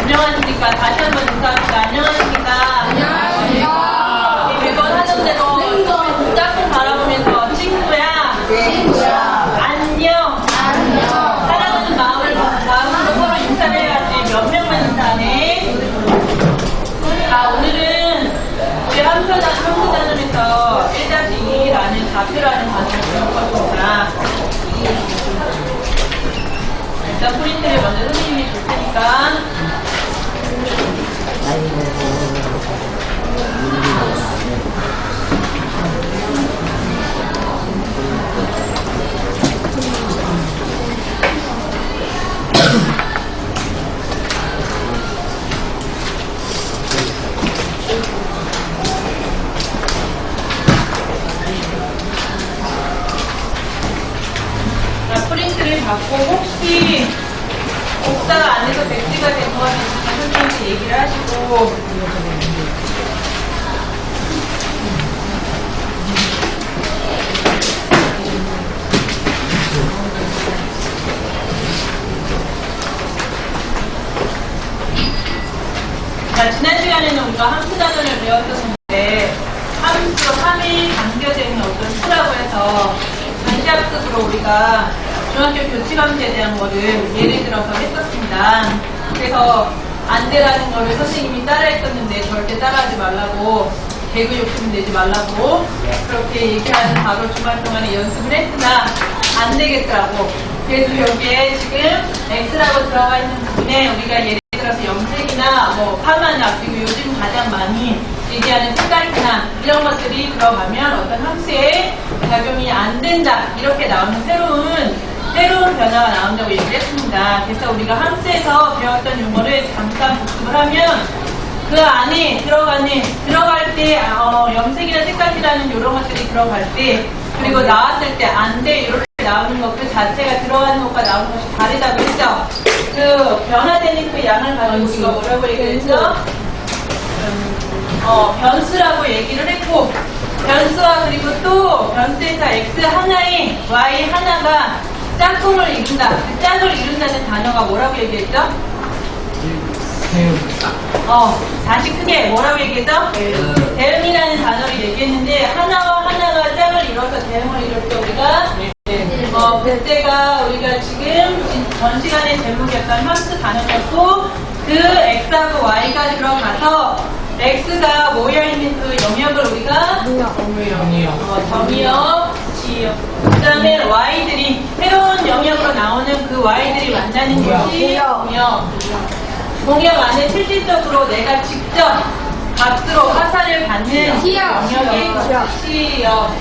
안녕하십니까. 다시 한번 인사합니다. 안녕하십니까. 안녕하십니까. 매번 하는 대로 짝꿍 바라보면서 친구야. 안녕. 사랑하는 마음으로 서로 인사를 해야지. 몇 명만 인사하네. 오늘은 우리 함수단원에서 1-2라는 좌표라는 단어를 배울 것입니다. 일단 프린트를 먼저 선생님이 줄 테니까. 프린트를 받고 혹시 옥사가 안에서 백지가 된 거 있으면 선생님한테 얘기를 하시고 지난 시간에는 우리가 함수 단원을 배웠었는데 함의 담겨져 있는 어떤 수라고 해서 단시학습으로 우리가 중학교 교치감지에 대한 거를 예를 들어서 했었습니다. 그래서 안돼라는 거를 선생님이 따라했었는데 절대 따라하지 말라고, 개그 욕심 내지 말라고 그렇게 얘기하는 바로 주말 동안에 연습을 했으나 안 되겠더라고. 그래서 여기에 지금 X라고 들어가 있는 부분에 우리가 예를 들어서 염색이나 뭐 파마나 그리고 요즘 가장 많이 얘기하는 색깔이나 이런 것들이 들어가면 어떤 함수에 작용이 안 된다, 이렇게 나오는 새로운 변화가 나온다고 얘기를 했습니다. 그래서 우리가 함수에서 배웠던 용어를 잠깐 복습을 하면 그 안에 들어갈 때 염색이나 색깔이라는 이런 것들이 들어갈 때, 그리고 나왔을 때 안 돼 이렇게 나오는 것 그 자체가 들어가는 것과 나오는 것이 다르다고 했죠. 그 변화되는 그 양을 가지고 우리가 뭐라고 얘기했죠? 변수라고 얘기를 했고, 변수와 그리고 또 변수에서 x 하나에 y 하나가 짝꿍을 이룬다. 그 짝을 이룬다는 단어가 뭐라고 얘기했죠? 다시 크게 뭐라고 얘기했죠? 대응이라는 단어를 얘기했는데, 하나와 하나가 짝을 이뤄서 대응을 이룰 때 우리가 그때가 우리가 지금 전 시간의 제목이었던 함수 단어였고, 그 x하고 y가 들어가서 x가 모여있는 그 영역을 우리가 정의역, 지역, 그 다음에 y들이 새로운 영역으로 나오는 그 y들이 만나는 곳이 공역 안에 실질적으로 내가 직접 값으로 화살을 받는 영역이 시역.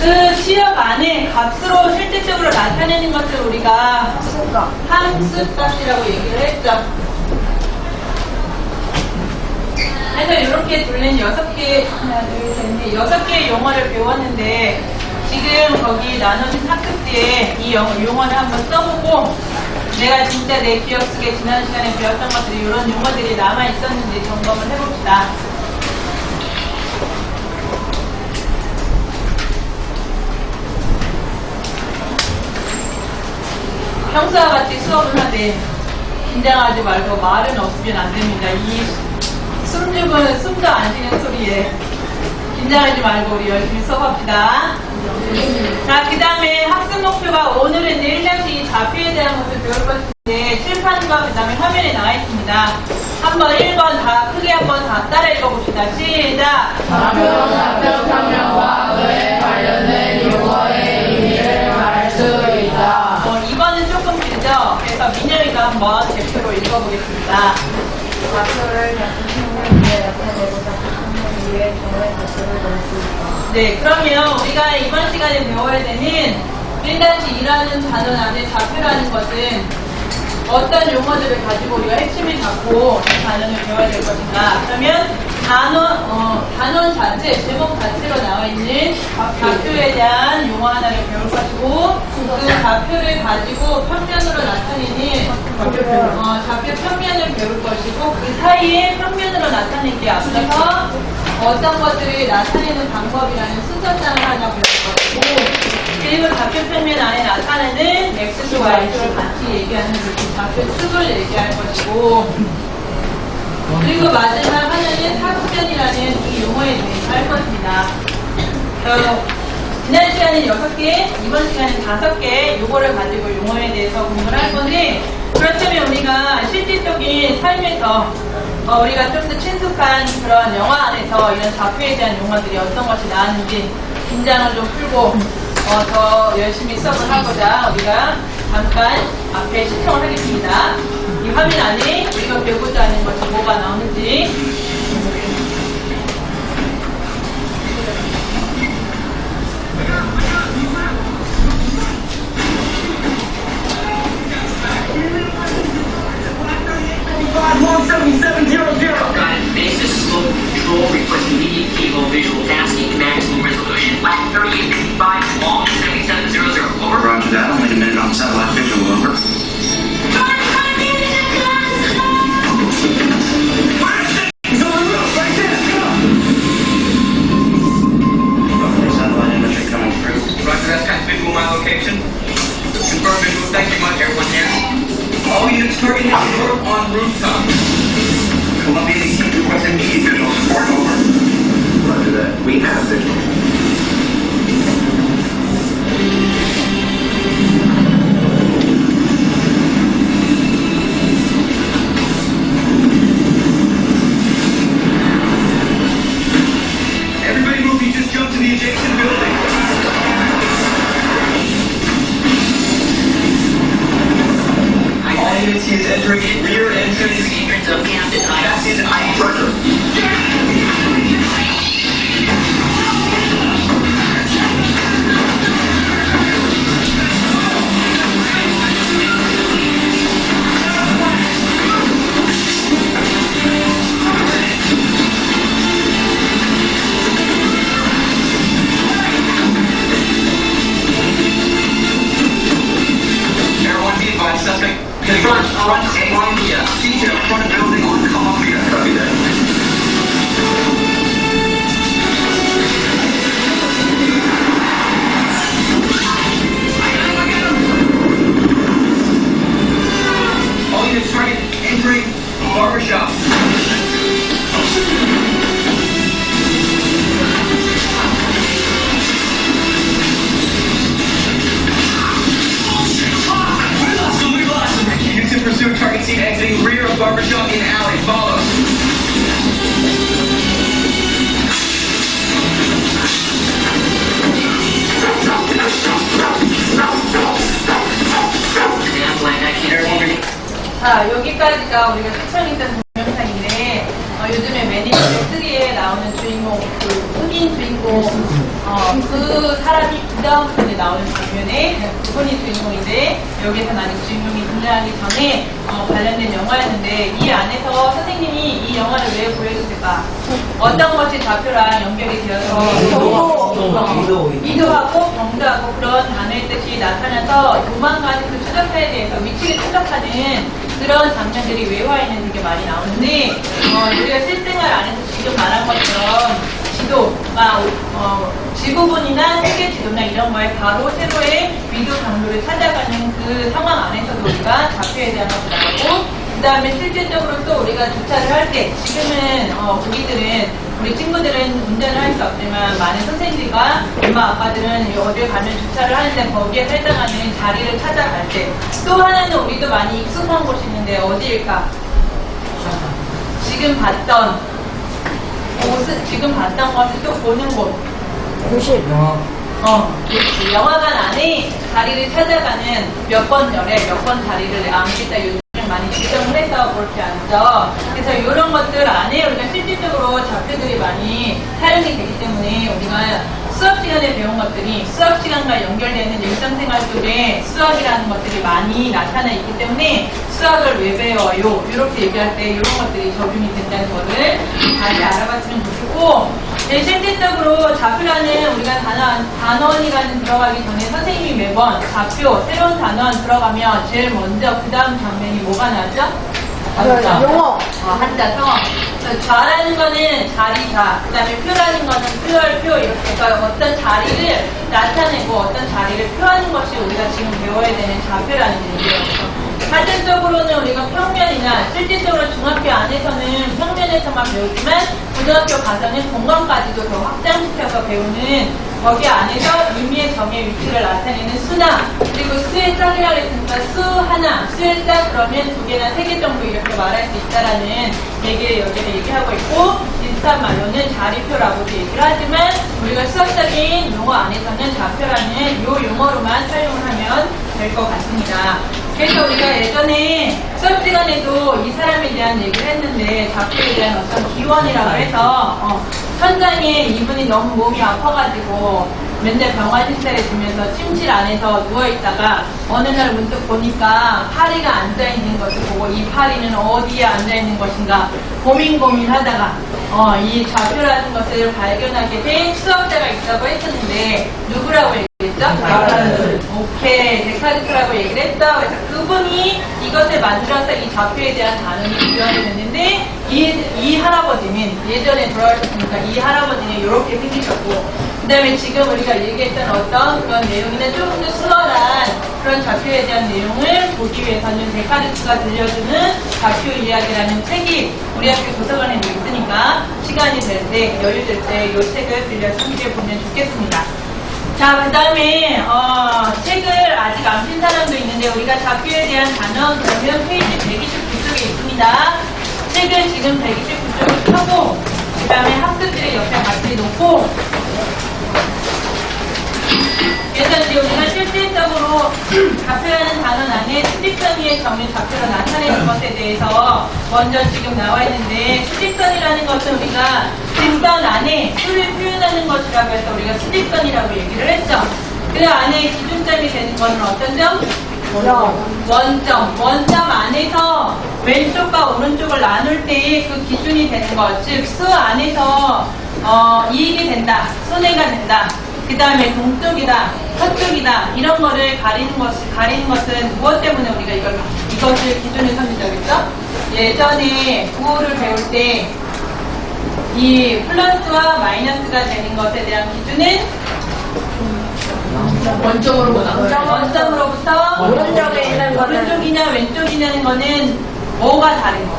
그 시역 안에 값으로 실질적으로 나타내는 것을 우리가 함수값이라고 얘기를 했죠. 그래서 이렇게 둘린 6개, 하나, 둘, 셋, 넷, 6개의 용어를 배웠는데, 지금 거기 나눠진 학습지에 이 용어를 한번 써보고, 내가 진짜 내 기억 속에 지난 시간에 배웠던 것들이 이런 용어들이 남아있었는지 점검을 해봅시다. 평소와 같이 수업을 하되 긴장하지 말고 말은 없으면 안 됩니다. 이 숨죽은 숨도 안 쉬는 소리에 긴장하지 말고 우리 열심히 수업합시다. 자, 그 다음에 학습 목표가 오늘은 1-2 좌표에 대한 것을 배울 것인데, 칠판과 그 다음에 화면에 나와 있습니다. 한번 1번 다 크게 한번 다 따라 읽어봅시다. 시작! 좌표 평면과 그에 관련된 용어의 의미를 알 수 있다. 2번은 조금 길죠? 그래서 민영이가 한번 대표로 읽어보겠습니다. 좌표를 좌표평면 위에 나타내고 좌표평면 위에 경우의 좌표를 넣을 수 있다. 네, 그러면 우리가 이번 시간에 배워야 되는 1-2라는 단원 안에 좌표라는 것은 어떤 용어들을 가지고 우리가 핵심을 잡고 이 단원을 배워야 될 것인가. 그러면 단원 자체, 제목 자체로 나와 있는 좌표에 대한 용어 하나를 배울 것이고, 그 좌표를 가지고 평면으로 나타내는 좌표 평면을 배울 것이고, 그 사이에 평면으로 나타낸 게 앞서서 어떤 것들을 나타내는 방법이라는 순서장을 하나 배울 거예요. 그리고 좌표 평면 안에 나타내는 x수, y수를 같이 얘기하는 그 좌표 축을 얘기할 것이고, 그리고 마지막 하나는 사구전이라는 이 용어에 대해서 할 것입니다. 지난 시간에 6개, 이번 시간에 5개 요거를 가지고 용어에 대해서 공부를 할 건데, 그렇다면 우리가 실질적인 삶에서 우리가 좀 더 친숙한 그런 영화 안에서 이런 좌표에 대한 용어들이 어떤 것이 나왔는지 긴장을 좀 풀고 더 열심히 수업을 하고자 우리가 잠깐 앞에 시청을 하겠습니다. 이 화면 안에 우리가 배우고자 하는 것이 뭐가 나오는지 Basis scope control request immediate cable visual tasking maximum resolution. Lat 3855 long 7700. Over. Roger that. Only a minute on satellite visual. Over. Satellite imagery coming through. Roger, that's kind of visual my location. Confirm visual. Thank you much, everyone here. All units targeting north on rooftop. Columbia DC request immediate visual support. Over. Roger that. We have visual. Everybody moving, just jump to the adjacent building. All units, he is entering a rear entrance. Of Camden Heights. That's in Heights. Roger. Everyone be advised, suspect. Front Columbia. Detail, front building on Columbia. Copy that. All units target entering barbershop. Units in pursuit, target scene exiting rear of barbershop in alley. Follow. 자, 여기까지가 우리가 시청했던 동영상인데 요즘에 매니저3에 나오는 주인공, 그 흑인 주인공 그 사람이 그 다음 편에 나오는 장면에 그분이 주인공인데 여기서 나는 주인공이 등장하기 전에 관련된 영화였는데 이 안에서 선생님이 이 영화를 왜 보여줬을까? 어떤 것이 좌표랑 연결이 되어서 이도하고 경도하고 그런 단어의 뜻이 나타나서 도망가는 그 추적사에 대해서 위치를 추적하는 그런 장면들이 외화에는 되게 많이 나오는데 우리가 실생활 안에서 지금 말한 것처럼 지도가 지구본이나 세계 지도나 이런 거에 바로 세로의 위도 강도를 찾아가는 그 상황 안에서도 우리가 좌표에 대한 것을 나오고 그 다음에 실질적으로 또 우리가 주차를 할 때 지금은 우리들은 우리 친구들은 운전을 할 수 없지만 많은 선생님들과 엄마 아빠들은 어딜 가면 주차를 하는데 거기에 해당하는 자리를 찾아갈 때 또 하나는 우리도 많이 익숙한 곳이 있는데 어디일까? 지금 봤던 곳은 지금 봤던 것을 또 보는 곳. 교실. 그렇지. 영화관 안에 자리를 찾아가는 몇 번 열에 몇 번 자리를 암기다 요즘 많이 지정을 해서 그렇게 앉아. 그래서 이런 것들 안에 우리가 실질적으로 좌표들이 많이 사용이 되기 때문에 우리가 수업 시간에 배운 것들이 수업 시간과 연결되는 일상생활 속에 수학이라는 것들이 많이 나타나 있기 때문에 수학을 왜 배워요? 이렇게 얘기할 때 이런 것들이 적용이 된다는 것을 잘 알아봤으면 좋겠고 실질적으로 좌표라는 우리가 단원이라는 들어가기 전에 선생님이 매번 좌표, 새로운 단원 들어가면 제일 먼저 그 다음 장면이 뭐가 나왔죠? 용어. 한자, 성어. 좌라는 거는 자리, 좌. 그 다음에 표라는 거는 표열, 표. 이렇게 해서 어떤 자리를 나타내고 어떤 자리를 표하는 것이 우리가 지금 배워야 되는 좌표라는 얘기예요. 사전적으로는 우리가 평면이나 실질적으로 중학교 안에서는 평면에서만 배우지만 고등학교 가서는 공간까지도 더 확장시켜서 배우는 거기 안에서 의미의 점의 위치를 나타내는 수나 그리고 수의 짝이라고 했으니까 수 하나, 수의 짝 그러면 2개나 3개 정도 이렇게 말할 수 있다라는 얘기를 여기를 얘기하고 있고 비슷한 말로는 자리표라고도 얘기를 하지만 우리가 수학적인 용어 안에서는 좌표라는 이 용어로만 사용을 하면 될 것 같습니다. 그래서 우리가 예전에 수업 시간에도 이 사람에 대한 얘기를 했는데 좌표에 대한 어떤 기원이라고 해서 현장에 이분이 너무 몸이 아파가지고 맨날 병원 신세를 지면서 침실 안에서 누워있다가 어느 날 문득 보니까 파리가 앉아있는 것을 보고 이 파리는 어디에 앉아있는 것인가 고민하다가 이 좌표라는 것을 발견하게 된 수학자가 있다고 했었는데 누구라고 얘기했죠? 오케이, 데카르트라고 얘기를 했죠. 그래서 그분이 이것을 만들어서 이 좌표에 대한 단원이 기원이 됐는데 이 할아버지는 예전에 돌아오셨으니까 이 할아버지는 이렇게 생기셨고 그 다음에 지금 우리가 얘기했던 어떤 그런 내용이나 조금 더 수월한 그런 좌표에 대한 내용을 보기 위해서는 데카르트가 들려주는 좌표 이야기라는 책이 우리 학교 도서관에도 있으니까 시간이 될 때, 여유 될 때 이 책을 빌려서 함께 보면 좋겠습니다. 자, 그 다음에 책을 아직 안 핀 사람도 있는데 우리가 좌표에 대한 단어 그러면 페이지 129쪽에 있습니다. 책을 지금 129쪽을 펴고 그 다음에 학습지를 옆에 같이 놓고 그래서 이제 우리가 실질적으로 좌표라는 단어 안에 수직선 위의 점을 좌표로 나타내는 것에 대해서 먼저 지금 나와 있는데 수직선이라는 것은 우리가 직선 안에 수를 표현하는 것이라고 해서 우리가 수직선이라고 얘기를 했죠. 그 안에 기준점이 되는 것은 어떤 점? 원점. 원점 안에서 왼쪽과 오른쪽을 나눌 때의 그 기준이 되는 것. 즉, 수 안에서 이익이 된다. 손해가 된다. 그 다음에 동쪽이다, 서쪽이다 이런 거를 가리는 것은 무엇 때문에 우리가 이것을 기준을 삼는다고 했죠? 예전에 구호를 배울 때 이 플러스와 마이너스가 되는 것에 대한 기준은 원점으로부터 오른쪽이냐 왼쪽이냐는 거는 뭐가 다른 거?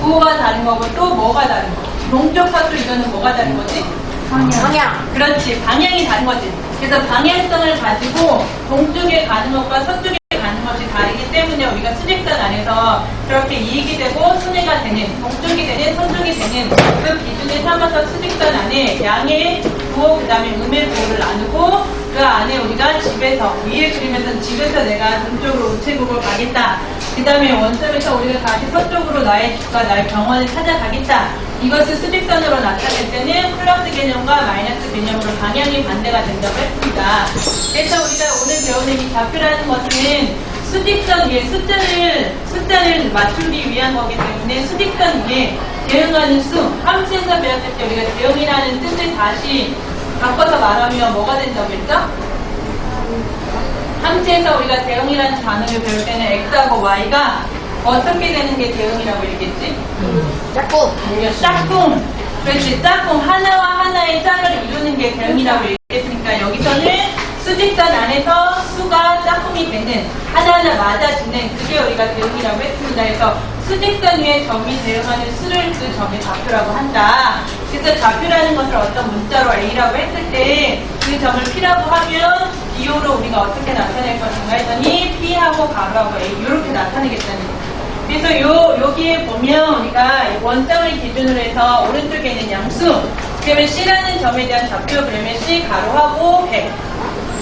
구호가 다른 거고 또 뭐가 다른 거? 동쪽, 서쪽 이거는 뭐가 다른 거지? 방향. 그렇지. 방향이 다른 거지. 그래서 방향성을 가지고 동쪽에 가는 것과 서쪽에 가는 것이 다르기 때문에 우리가 수직선 안에서 그렇게 이익이 되고 손해가 되는 동쪽이 되는 서쪽이 되는 그 기준을 삼아서 수직선 안에 양의 부호 그 다음에 음의 부호를 나누고 그 안에 우리가 집에서 위에 그리면서 집에서 내가 동쪽으로 우체국을 가겠다. 그 다음에 원점에서 우리가 다시 서쪽으로 나의 집과 나의 병원을 찾아가겠다. 이것을 수직선으로 나타낼 때는 플러스 개념과 마이너스 개념으로 방향이 반대가 된다고 했습니다. 그래서 우리가 오늘 배우는 이 좌표라는 것은 수직선 위에 숫자를 맞추기 위한 거기 때문에 수직선 위에 대응하는 수, 함수에서 배웠을 때 우리가 대응이라는 뜻을 다시 바꿔서 말하면 뭐가 된다고 했죠? 함수에서 우리가 대응이라는 단어를 배울 때는 x하고 y가 어떻게 되는 게 대응이라고 얘기했지? 짝꿍. 그렇지. 짝꿍. 하나와 하나의 짝을 이루는 게 대응이라고 얘기했으니까 여기서는 수직선 안에서 수가 짝꿍이 되는 하나하나 맞아지는 그게 우리가 대응이라고 했습니다. 그래서 수직선 위에 점이 대응하는 수를 그 점의 좌표라고 한다. 그래서 좌표라는 것을 어떤 문자로 A라고 했을 때 그 점을 P라고 하면 B호로 우리가 어떻게 나타낼 것인가 했더니 P하고 가로하고 A 이렇게 나타내겠다는 거예요. 그래서 여기에 보면 우리가 원점을 기준으로 해서 오른쪽에 있는 양수 그러면 C라는 점에 대한 좌표 그러면 C 가로하고 100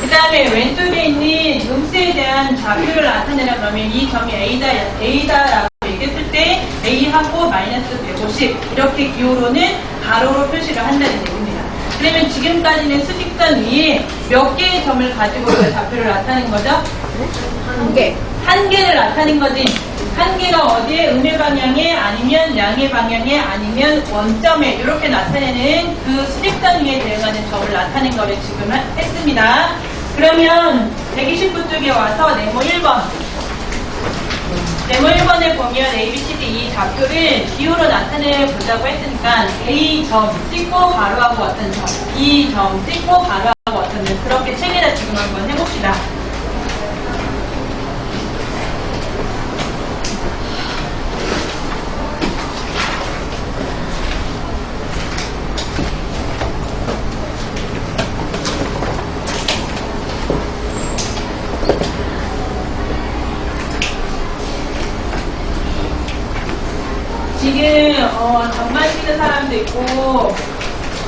그 다음에 왼쪽에 있는 음수에 대한 좌표를 나타내려 그러면 이 점이 A다라고 얘기했을 때 A하고 마이너스 150 이렇게 기호로는 가로로 표시를 한다는 얘기입니다. 그러면 지금까지는 수직선 위에 몇 개의 점을 가지고 그 좌표를 나타낸 거죠? 한 개를 나타낸 거지. 한 개가 어디에? 음의 방향에 아니면 양의 방향에 아니면 원점에 이렇게 나타내는 그 수직선 위에 대응하는 점을 나타낸 거를 지금 했습니다. 그러면 129쪽에 와서 네모 1번. 네모 1번에 보면 보면 A, B, C, D 이 좌표를 기호로 나타내 보자고 했으니까 A 점 찍고 가로하고 어떤 점, B 점 찍고 가로하고 어떤 점 그렇게 책에다 지금 한번 해봅시다. 지금 점만 찍은 사람도 있고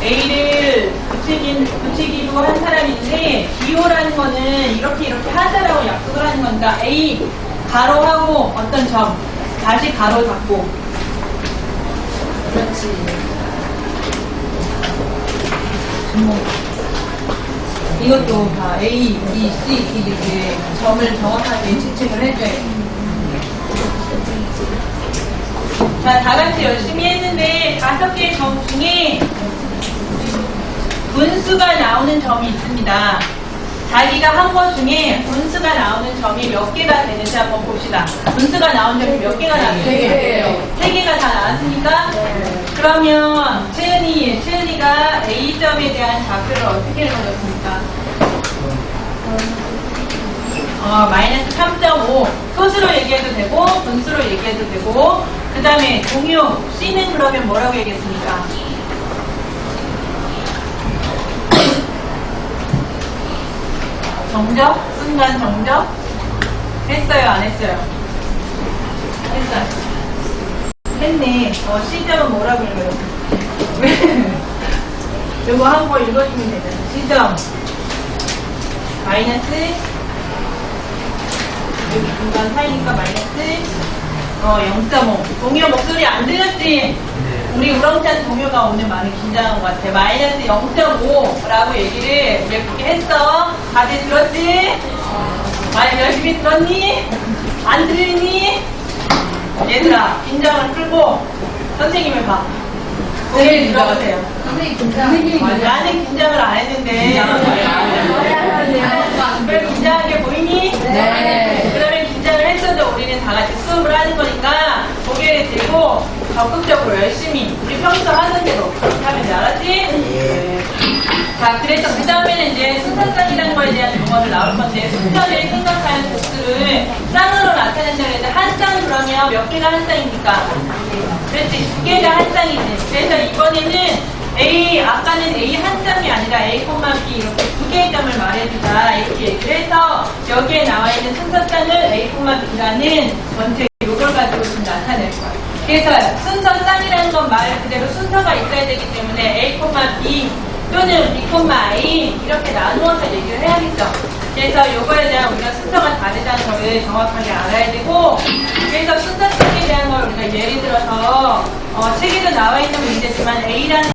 A를 붙이기도 한 사람인데 기호라는 거는 이렇게 하자라고 약속을 하는 거니까 A 가로하고 어떤 점 다시 가로 닫고 그렇지. 이것도 다 A, B, C 이렇게 점을 정확하게 지칭을 해줘요. 자, 다 같이 열심히 했는데 5개의 점 중에 분수가 나오는 점이 있습니다. 자기가 한 것 중에 분수가 나오는 점이 몇 개가 되는지 한번 봅시다. 분수가 나온 점이 몇 개가 나왔어요? 3개가 다 나왔으니까? 그러면 채은이가 A점에 대한 좌표를 어떻게 넣어줬습니까? 마이너스 3.5 소수로 얘기해도 되고 분수로 얘기해도 되고 그 다음에 동요 C는 그러면 뭐라고 얘기했습니까? 정적? 순간 정적? 했어요? 안 했어요? 했어요. 했네. C점은 뭐라고 읽어요? 이거 한 거 읽어주면 되잖아요. C점 마이너스 여기 중간 사이니까 마이너스 0.5 동요 목소리 안 들렸지? 우리 우렁찬 동요가 오늘 많이 긴장한 것 같아. 마이너스 0.5라고 얘기를 예쁘게 했어. 다들 들었지? 많이 열심히 들었니? 안 들리니? 얘들아 긴장을 풀고 선생님을 봐. 고개를 들어보세요. 선생님 긴장. 나는 긴장을 안 했는데 별 긴장하게 보이니? 네. 그러면 긴장을 했어도 우리는 다 같이 수업을 하는 거니까 고개를 들고 적극적으로 열심히 우리 평소 하던 대로 그렇게 하면 돼. 알았지? 네. 자, 그래서 그 다음에는 이제 순서쌍이라는 거에 대한 용어를 나올 건데 순서를 생각하는 복수를 쌍으로 나타낸다고 했는데 한 쌍 그러면 몇 개가 한 쌍입니까? 그렇지, 2개가 한 쌍이지. 그래서 이번에는 아까는 A 한 쌍이 아니라 A, B 이렇게 2개의 점을 말해주자 이렇게 얘기를 해서 여기에 나와 있는 순서쌍을 A, B라는 전체 요걸 가지고 좀 나타낼 거예요. 그래서 순서쌍이라는 건 말 그대로 순서가 있어야 되기 때문에 A, B 또는 B, I 이렇게 나누어서 얘기를 해야겠죠. 그래서 요거에 대한 우리가 순서가 다르다는 거를 정확하게 알아야 되고 그래서 순서쌍에 대한 걸 우리가 예를 들어서 책에도 나와 있는 문제지만 A라는